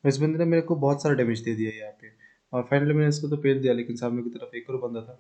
इस बंदे ने मेरे को बहुत सारा डैमेज दे दिया यहाँ पे, और फाइनली मैंने इसको तो पेल दिया, लेकिन सामने की तरफ एक और बंदा था।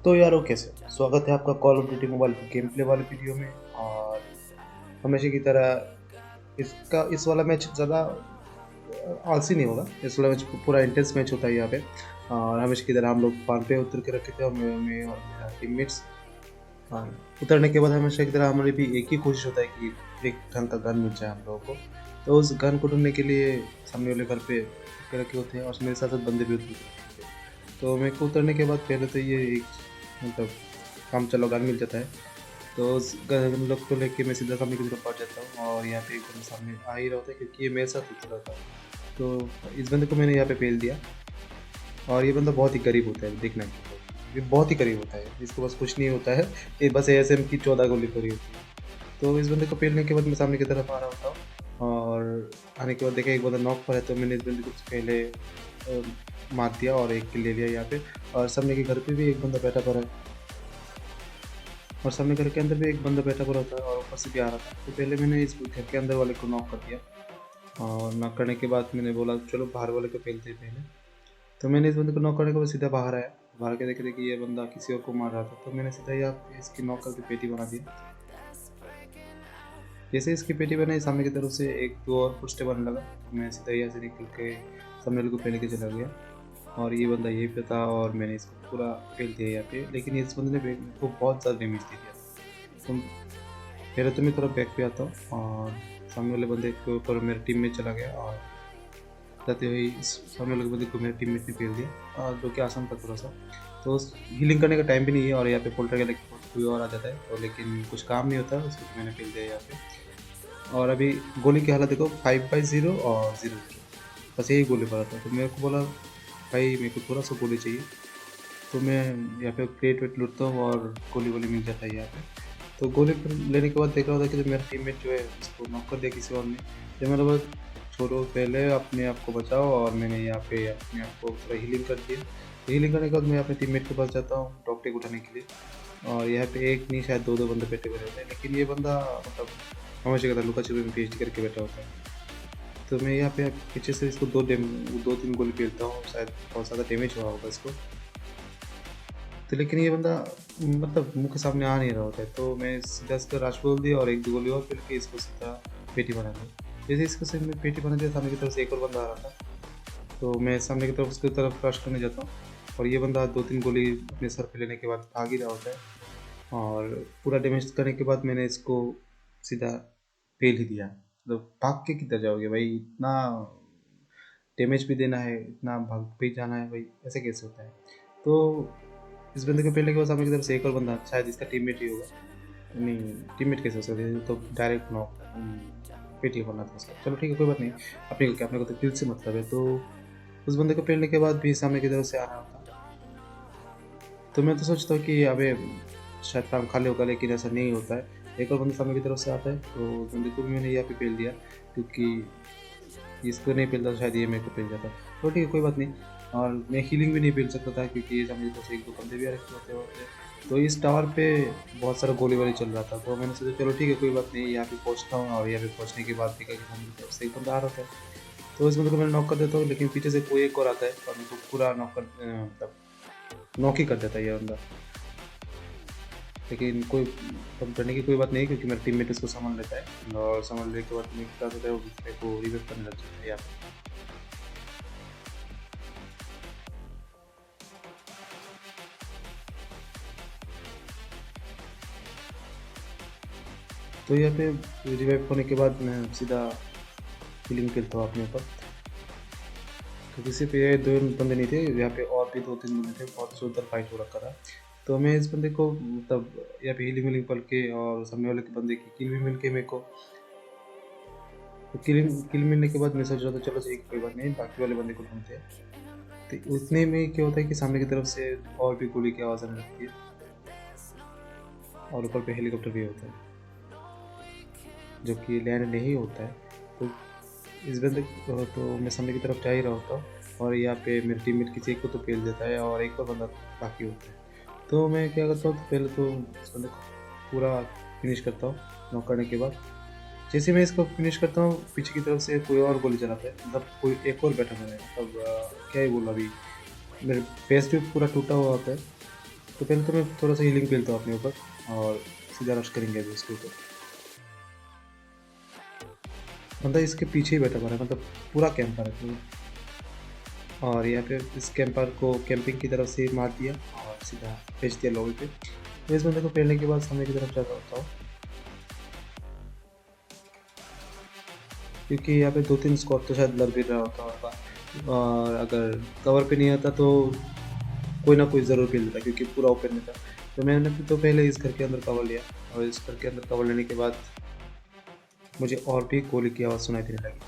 तो यारो कैसे, स्वागत है आपका कॉल ऑफ ड्यूटी मोबाइल के गेम प्ले वाले वीडियो में। और हमेशा की तरह इस वाला मैच ज़्यादा आलसी नहीं होगा। इस वाला मैच पूरा इंटेंस मैच होता है यहाँ पे। और हमेशा की तरह हम लोग फार्म पे उतर के रखे थे, और मैं और मेरा टीममेट्स। हाँ, उतरने के बाद हमेशा की तरह हमारी भी एक ही कोशिश होता है कि एक ढंग का गन मिल जाए हम लोगों को। तो उस गन को ढूंढने के लिए सामने वाले घर पे रखे होते हैं, और मेरे साथ साथ बंदे भी उतर होते हैं। तो मेरे को उतरने के बाद पहले तो ये एक मतलब काम चलो गन मिल जाता है। तो उस गन लोग को लेके मैं सीधा सामने की तरफ पहुंच जाता हूँ, और यहाँ पे एक बंदा सामने आ ही रहा होता है क्योंकि ये मेरे साथ उतर रहा था। तो इस बंदे को मैंने यहाँ पे पेल दिया। और ये बंदा बहुत ही गरीब होता है, देखना ये बहुत ही करीब होता है, इसको बस कुछ नहीं होता है। ये बस ASM की 14 गोली करी होती है। तो इस बंदे को पेलने के बाद मैं सामने की तरफ आ रहा होता हूँ, और आने के बाद देखा एक बंदा नॉक पर है, तो मैंने इस बंदे को पहले मार दिया और एक किल ले लिया यहाँ पे। और सामने के घर पे भी एक बंदा बैठा पड़ा है, और सामने घर के अंदर भी एक बंदा बैठा पड़ा था, और ऊपर से भी आ रहा था। तो पहले मैंने इस घर के अंदर वाले को नॉक कर दिया, और नॉक करने के बाद मैंने बोला चलो बाहर वाले को पेलते हैं पहले। तो मैंने इस बंदे को नॉक करने के बाद सीधा बाहर आया। बाहर के देखे कि ये बंदा किसी और को मार रहा था, तो मैंने सीधा ही आप इसकी नॉक करके पेटी बना दिया। जैसे इसकी पेटी बनाई, सामने की तरफ से एक दो और फुटस्टेप आने लगा, तो मैं सीधा यहाँ से निकल के सामने वाले को पहले के चला गया। और ये बंदा यहीं पे था, और मैंने इसको पूरा फेल दिया यहाँ पे। लेकिन इस बंदे ने मेरे को बहुत ज़्यादा डैमेज दे दिया। तो पहले तो मैं थोड़ा बैक पे आता हूँ, और सामने वाले बंदे के ऊपर मेरा टीम में चला गया, और जाते हुए सामने वाले बंदे को मेरे टीममेट ने फेल दिया, और जो कि आसान था थोड़ा सा। तो हीलिंग करने का टाइम भी नहीं है, और यहाँ पे पोल्टर के कोई और आ जाता है, तो लेकिन कुछ काम नहीं होता उसको, तो मैंने फेल दिया यहाँ पे। और अभी गोली की हालत देखो, 5/0 और 0, बस यही गोली पड़ा था। तो मेरे को बोला भाई मेरे को थोड़ा सा गोली चाहिए, तो मैं यहाँ पे क्रेट वेट लूटता हूँ, और गोली वोली मिल जाता है यहाँ पे। तो गोली लेने के बाद देख रहा था कि जो मेरा टीममेट जो है उसको नॉक कर दिया किसी और ने। तो मेरे बोला छोड़ो, पहले अपने आप को बचाओ, और मैंने यहाँ पे अपने आप को थोड़ा हीलिंग कर दिया। तो हीलिंग करने के बाद मैं अपने टीममेट के पास जाता हूँ डॉक्टर को उठाने के लिए। और यहाँ पे एक नहीं शायद दो दो बंदे बैठे हुए रहते हैं, लेकिन ये बंदा मतलब हमेशा कहता लुका छुपी में PhD करके बैठा होता है। तो मैं यहाँ पे पीछे से इसको दो तीन गोली फेरता हूँ, शायद बहुत ज़्यादा डैमेज हुआ होगा इसको। तो लेकिन ये बंदा मतलब मुँह के सामने आ नहीं रहा होता है, तो मैं सीधा इसका राश बोल दिया, और एक दो गोली और फिर के इसको सीधा पेटी बना दी। जैसे इसको से मैं पेटी बना दिया, सामने की तरफ से एक और बंदा आ रहा था। तो मैं सामने की तरफ उसकी तरफ रश करने जाता हूँ, और ये बंदा दो तीन गोली अपने सर पे लेने के बाद भाग ही रहा होता है। और पूरा डैमेज करने के बाद मैंने इसको सीधा पेल ही दिया। तो भाग के किधर जाओगे भाई, इतना डैमेज भी देना है, इतना भाग भी जाना है भाई, ऐसे कैसे होता है। तो इस बंदे को पेलने के बाद सामने की तरफ से एक और बंदा, शायद इसका टीममेट ही होगा। नहीं, टीममेट कैसे हो सकते हैं, तो डायरेक्ट नॉक पेटी होना था उसका। चलो ठीक है, कोई बात नहीं, अपने को क्या, अपने को तो किल से मतलब है। तो उस बंदे को पेलने के बाद भी सामने की तरफ से आ रहा था, तो मैं तो सोचता हूँ कि अबे शायद फार्म खाली होगा, लेकिन ऐसा नहीं होता है। एक और बंदा सामने की तरफ से आता है, तो उस बंदे को भी मैंने यहाँ पे पेल दिया, क्योंकि इसको नहीं पेलता शायद ये मेरे को पेल जाता। तो ठीक है, कोई बात नहीं। और मैं हीलिंग भी नहीं पेल सकता था, क्योंकि ये सामने की तरफ से एक दो बंदे भी आ रखे होते। तो इस टावर पे बहुत सारा गोली वाली चल रहा था, तो मैंने सोचा चलो ठीक है, कोई बात नहीं, यहाँ पे पहुँचता हूँ। और यहाँ पे पहुँचने के बाद देखा कि सामने की तरफ से एक बंदा आ रहा था। तो इस बंदे को मैंने नॉक कर देता हूँ, लेकिन पीछे से कोई एक और आता है, और मेरे को पूरा मतलब नॉक ही कर देता है ये बंदा। लेकिन कोई कम करने की कोई बात नहीं, क्योंकि मेरा टीममेट इसको संभाल लेता है, और संभालने के बाद मेरे क्या होता है, वो दूसरे को रिवाइव करने लग जाता है यहाँ पे। तो यहाँ पे रिवाइव होने के बाद मैं सीधा हीलिंग करता हूँ अपने ऊपर, क्योंकि सिर्फ ये दो बंदे नहीं थे, यहाँ पे और भी दो तीन बंदे थे, बहुत जोरदार फाइट हो रखा था। तो मैं इस बंदे को मतलब यहाँ पे हीलिंग वीलिंग पल के, और सामने वाले के बंदे की किल भी मिल के मेरे को, तो किल मिलने के बाद मैं सोच रहा था चलो सही, कोई बात नहीं, बाकी वाले बंदे को ढूंढते हैं। तो उतने में क्या होता है कि सामने की तरफ से और भी गोली की आवाज़ आने लगती है, और ऊपर पे हेलीकॉप्टर भी होता है, जो कि लैंड नहीं होता है। तो इस बंदे तो मैं सामने की तरफ जा ही रहा होता हूँ, और यहाँ पे मेरे टीममेट किसी एक को तो पेल देता है, और एक और बंदा बाकी होता है। तो मैं क्या करता हूँ, तो पहले तो इस बंदे को पूरा फिनिश करता हूँ। नॉक करने के बाद जैसे मैं इसको फिनिश करता हूँ, पीछे की तरफ से कोई और गोली चलाता है, मतलब कोई एक और बैठा हुआ है, मतलब क्या ही बोलूँ अभी, मेरे फेस भी पूरा टूटा हुआ होता है। तो पहले तो मैं थोड़ा सा हीलिंग फेलता हूँ अपने ऊपर और सीधा रश करेंगे अभी उसके ऊपर। बंदा इसके पीछे ही बैठा हुआ है, मतलब पूरा कैंपर है पूरा। और यहाँ पे इस कैंपर को कैंपिंग की तरफ से मार दिया और सीधा भेज दिया लॉबी पे। तो इस बंदे को पेलने के बाद सामने की तरफ जाता होता हूँ, क्योंकि यहाँ पे 2-3 स्क्वाड तो शायद लड़ भी रहा होता होगा, और अगर कवर पे नहीं आता तो कोई ना कोई ज़रूर पेल देता, क्योंकि पूरा ओपन में था। तो मैंने तो पहले इस घर के अंदर कवर लिया, और इस घर के अंदर कवर लेने के बाद मुझे और भी गोली की आवाज़ सुनाई देने लगी।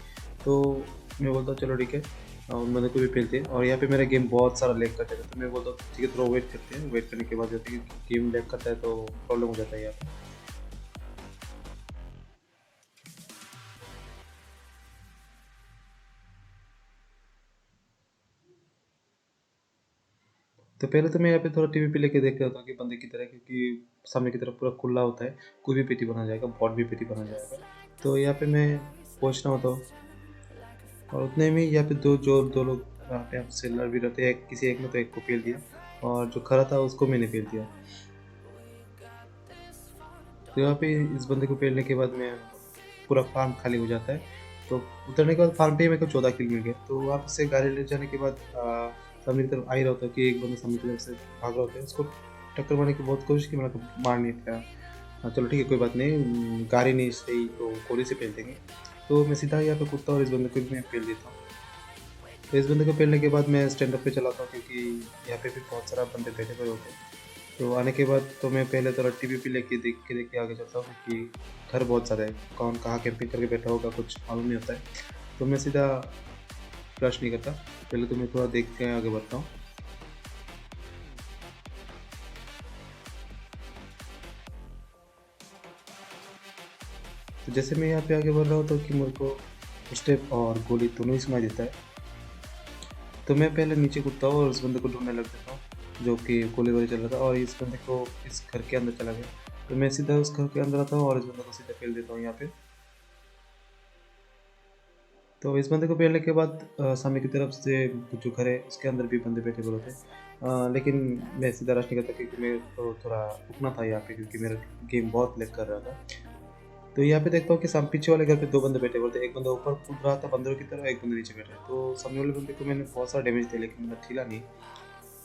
तो मैं बोलता हूँ चलो ठीक है, और मैंने को भी फेलते हैं, और यहाँ पे मेरा गेम बहुत सारा लैग करता है। तो मैं बोलता हूँ ठीक है, थोड़ा वेट करते हैं, वेट करने के बाद जब गेम लैग करता है तो प्रॉब्लम हो जाता है यहाँ पे। तो पहले तो मैं यहाँ पे थोड़ा टीवी पे लेके देख रहा था कि बंदे की तरह, क्योंकि सामने की तरफ पूरा खुला होता है, कोई भी पेटी बना जाएगा, बॉट भी पेटी बना जाएगा। तो यहाँ पे मैं पहुँचना होता हूँ, और उतने में यहाँ पे दो लोग यहाँ पे आपसे लड़ भी रहते हैं। किसी एक ने तो एक को पेल दिया, और जो खड़ा था उसको मैंने पेल दिया। तो यहाँ पे इस बंदे को पेलने के बाद मैं पूरा फार्म खाली हो जाता है। तो उतरने के बाद फार्म पे ही मेरे को 14 किल मिल गया। तो वहाँ से गाड़ी ले जाने के बाद सामने की तरफ आ ही रहा होता है कि एक बंदा सामने की तरफ से भाग रहा होता है, उसको टक्कर मारने की बहुत कोशिश की, मैंने मार नहीं पाया। हाँ चलो ठीक है, कोई बात नहीं, गाड़ी नहीं सही तो गोली से पेल देंगे। तो मैं सीधा यहाँ पे कूदता हूँ और इस बंदे को भी मैं पेल देता हूँ। तो इस बंदे को पेलने के बाद मैं स्टैंड अप पे चलाता हूँ, क्योंकि यहाँ पे भी बहुत सारा बंदे बैठे हुए होते हैं। तो आने के बाद तो मैं पहले तो टीवी पे लेके देख के आगे चलता हूँ, क्योंकि घर बहुत ज़्यादा है, कौन कहाँ कैंपिंग करके बैठा होगा कुछ मालूम नहीं होता है। तो मैं सीधा फ्लश नहीं करता, पहले तो मैं थोड़ा देख के आगे बढ़ता हूँ। तो जैसे मैं यहाँ पे आगे बढ़ रहा हूँ तो कि मेरे को स्टेप और गोली दोनों ही सुनाई देता है। तो मैं पहले नीचे कूदता हूँ और उस बंदे को ढूंढने लग जाता हूँ जो कि गोली वोली चल रहा था, और इस बंदे को इस घर के अंदर चला गया। तो मैं सीधा उस घर के अंदर आता हूँ और इस बंदे को सीधा पेल देता हूँ यहाँ पे। तो इस बंदे को पेलने के बाद सामने की तरफ से जो घर है उसके अंदर भी बंदे बैठे हुए थे, लेकिन मैं सीधा रश नहीं करता, क्योंकि मैं तो थोड़ा रुकना था यहाँ पे, क्योंकि मेरा गेम बहुत लैग कर रहा था। तो यहाँ पे देखता हूँ कि सामने पीछे वाले घर पे दो बंदे बैठे हुए थे, एक बंदा ऊपर कूद रहा था बंदरों की तरह, एक बंदे नीचे बैठा है। तो सामने वाले बंदे को मैंने बहुत सारा डैमेज दिया, लेकिन मैं ठिला नहीं।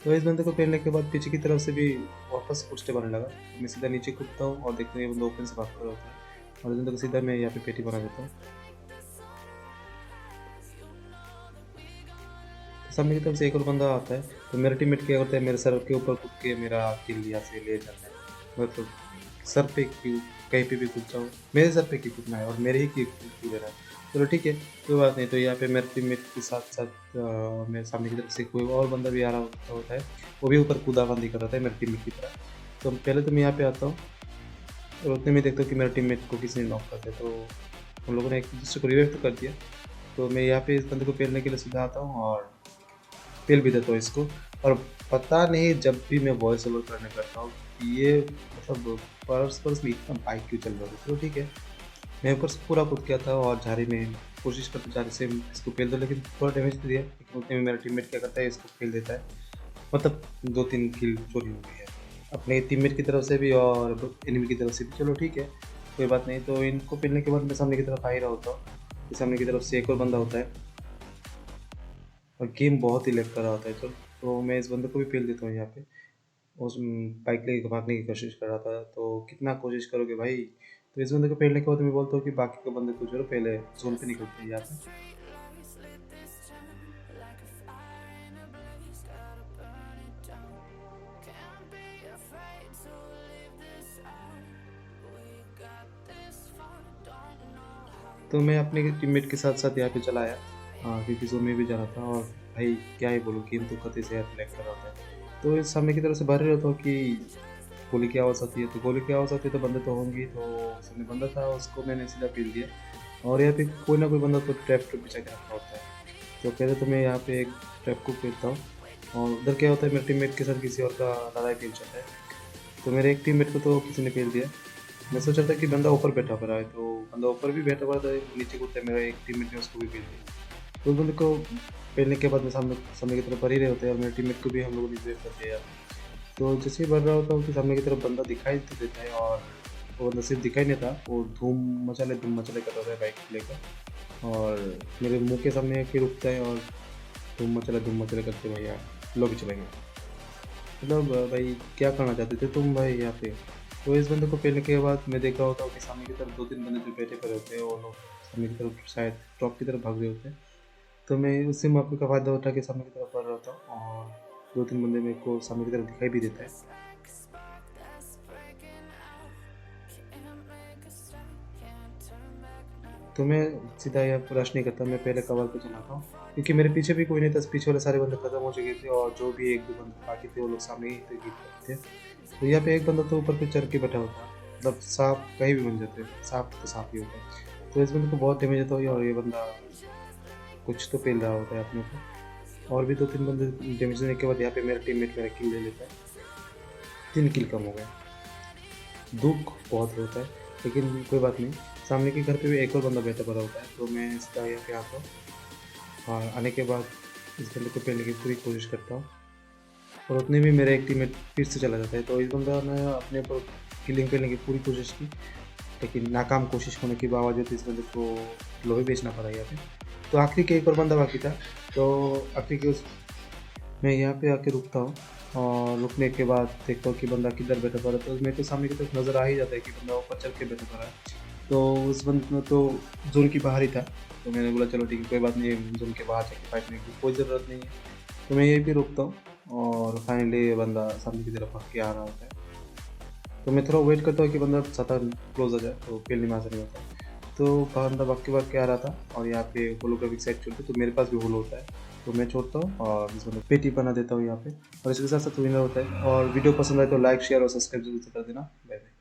तो इस बंदे को पेलने के बाद पीछे की तरफ से भी वापस फुटस्टेप आने लगा। मैं सीधा नीचे कूदता हूँ और देखते हैं ये बंदा ओपन से भाग रहा होता है, और इस बंदे को सीधा मैं यहाँ पे पेटी बना देता हूँ। सामने की तरफ से एक और बंदा आता है, तो मेरा टीममेट क्या करता है, मेरे सर के ऊपर कूद के मेरा किल यहाँ से ले जाता है। मतलब सर पे क्यों, कहीं पे भी कूद जाओ, मेरे सर पे क्यों कूदना है और मेरे ही क्यों ले रहा है। चलो ठीक है, कोई बात नहीं। तो यहाँ पे मेरे टीममेट के साथ साथ मेरे सामने की तरफ से कोई और बंदा भी आ रहा होता है, वो भी ऊपर कूदाबंदी कर रहा था मेरे टीममेट की तरह। तो पहले तो मैं यहाँ पे आता हूँ और उतने में देखता हूँ कि मेरे टीममेट को किसी ने नॉक कर दिया। तो हम लोगों ने एक दूसरे को रिवाइव तो कर दिया। तो मैं यहाँ पे इस बंदे को पेलने के लिए सीधा आता हूँ और पेल भी देता हूँ इसको। और पता नहीं जब भी मैं वॉइस ओवर करने बैठता हूँ ये मतलब पर्स में इतना बाइक क्यों चल रहा था। तो ठीक है, मैं ऊपर से पूरा कूद गया था और झाड़ी में कोशिश करते झाड़ी से इसको फेल दो, लेकिन थोड़ा डैमेज तो दिया। लेकिन उतने में मेरा टीममेट क्या करता है, इसको फेल देता है। मतलब 2-3 किल चोरी हो गई है अपने टीममेट की तरफ से भी और एनिमी की तरफ से भी। चलो ठीक है, कोई बात नहीं। तो इनको पेलने के बाद मैं सामने की तरफ आ ही रहा होता हूँ, सामने की तरफ से एक और बंदा होता है और गेम बहुत ही लग कर रहा होता है। तो मैं इस बंदे को भी पेल देता हूँ यहाँ पे। उस बाइक लेके भागने की कोशिश कर रहा था, तो कितना कोशिश करोगे भाई। तो इस बंदे को पेलने के बाद मैं बोलता हूँ कि बाकी के बंदे को जो पहले जोन पे निकलते हैं यहाँ पे। तो मैं अपने टीममेट के साथ साथ यहाँ पे चला आया, क्योंकि जोन में भी जाना था। और भाई क्या ही बोलूँ, गेम तो कतई से लैग कर रहा होता है। तो इस सामने की तरफ से भर रहा था कि गोली की आवाज़ आती है, तो गोली की आवाज़ आती है तो बंदे तो होंगे। तो सामने बंदा था, उसको मैंने सीधा पील दिया। और यहाँ पे कोई ना कोई बंदा तो ट्रैप के पीछे के रखा होता है। तो पहले तो मैं यहाँ पे एक ट्रैप को पेलता हूँ, और उधर क्या होता है, मेरे टीममेट के साथ किसी और का लड़ाई पेल जाता है। तो मेरे एक टीममेट को तो किसी ने पेल दिया। मैं सोच रहा था कि बंदा ऊपर बैठा पड़ा है, तो बंदा ऊपर भी बैठा पड़ा था, नीचे कूदता है, मेरा एक टीममेट ने उसको भी पेल दिया। तो उस बंदे को पेलने के बाद में सामने सामने की तरफ बढ़ ही रहे होते हैं, और मेरे टीममेट को भी हम लोग रिपेयर करते हैं यार। तो जैसे ही बढ़ रहा होता हूँ कि सामने की तरफ बंदा दिखाई तो देता है, और वो बंदा सिर्फ दिखाई नहीं था, वो धूम मचाले कर रहा था बाइक लेकर, और मेरे मुंह के सामने आके रुकता है और धूम मचाले करते भैया लॉबी चले गए। मतलब भाई क्या करना चाहते थे तुम भाई यहाँ पे? तो इस बंदे को पेलने के बाद मैं देख रहा होता हूँ कि सामने की तरफ 2-3 बंदे जो बैठे पड़े होते हैं, वो लोग सामने की तरफ शायद टॉप की तरफ भाग रहे होते हैं। तो मैं उसी मौके का फ़ायदा उठा के सामने की तरफ बढ़ रहा था, और 2-3 बंदे मेरे को सामने की तरफ दिखाई भी देता है। तो मैं सीधा यहाँ रश नहीं करता, मैं पहले कवर पे चलाता हूँ, क्योंकि मेरे पीछे भी कोई नहीं था, पीछे वाले सारे बंदे खत्म हो चुके थे, और जो भी 1-2 बंदे बाकी थे वो लोग सामने ही थे। तो यहाँ पे एक बंदा तो ऊपर पे चढ़ के बैठा होता है, मतलब सांप कहीं भी बन जाते हैं, सांप तो सांप ही होता है। तो इस बंदे को बहुत डैमेज होता है, और ये बंदा कुछ तो पेल रहा होता है अपने को, और भी 2-3 बंदे डैमेज देने के बाद यहाँ पे मेरा टीममेट मेरा किल ले लेता है। 3 किल कम हो गए। दुख बहुत होता है, लेकिन कोई बात नहीं। सामने के घर पे भी एक और बंदा बैठा पड़ा होता है, तो मैं इसका यहाँ पे आता हूँ, और आने के बाद इस बंदे को पेलने की पूरी कोशिश करता हूँ, और उतने में मेरा एक टीममेट फिर से चला जाता है। तो इस बंदा ने अपने ऊपर किलिंग पेलने की पूरी कोशिश की, लेकिन नाकाम कोशिश होने के बावजूद इस बंदे को लोहे बेचना पड़ा यहाँ पे। तो आखिरी के एक और बंदा बाकी था, तो आखिरी के उस मैं यहाँ पे आके रुकता हूँ, और रुकने के बाद देखता हूँ कि बंदा किधर बैठा पड़ा है। तो मेरे को सामने की तरफ नज़र आ ही जाता है कि बंदा ऊपर चढ़ के बैठा पड़ा है। तो उस बंदे में तो जोन के बाहर ही था, तो मैंने बोला चलो ठीक है, कोई बात नहीं है, जोन के बाहर जाके फाइटने की कोई ज़रूरत नहीं है। तो मैं यहीं पे रुकता हूँ, और फाइनली ये बंदा सामने की तरफ भाग के आ रहा होता है। तो मैं थोड़ा वेट करता हूँ कि बंदा ज़्यादा क्लोज आ जाए, तो पेल नहीं मार नहीं होता है। तो बंदा भाग के आ रहा था, और यहाँ पे होलोग्राफिक साइड छोड़ते, तो मेरे पास भी होलो होता है, तो मैं छोड़ता हूँ और इस बंदे पेटी बना देता हूँ यहाँ पे, और इसके साथ साथ विनर होता है। और वीडियो पसंद आए तो लाइक शेयर और सब्सक्राइब जरूर से कर देना। Bye bye.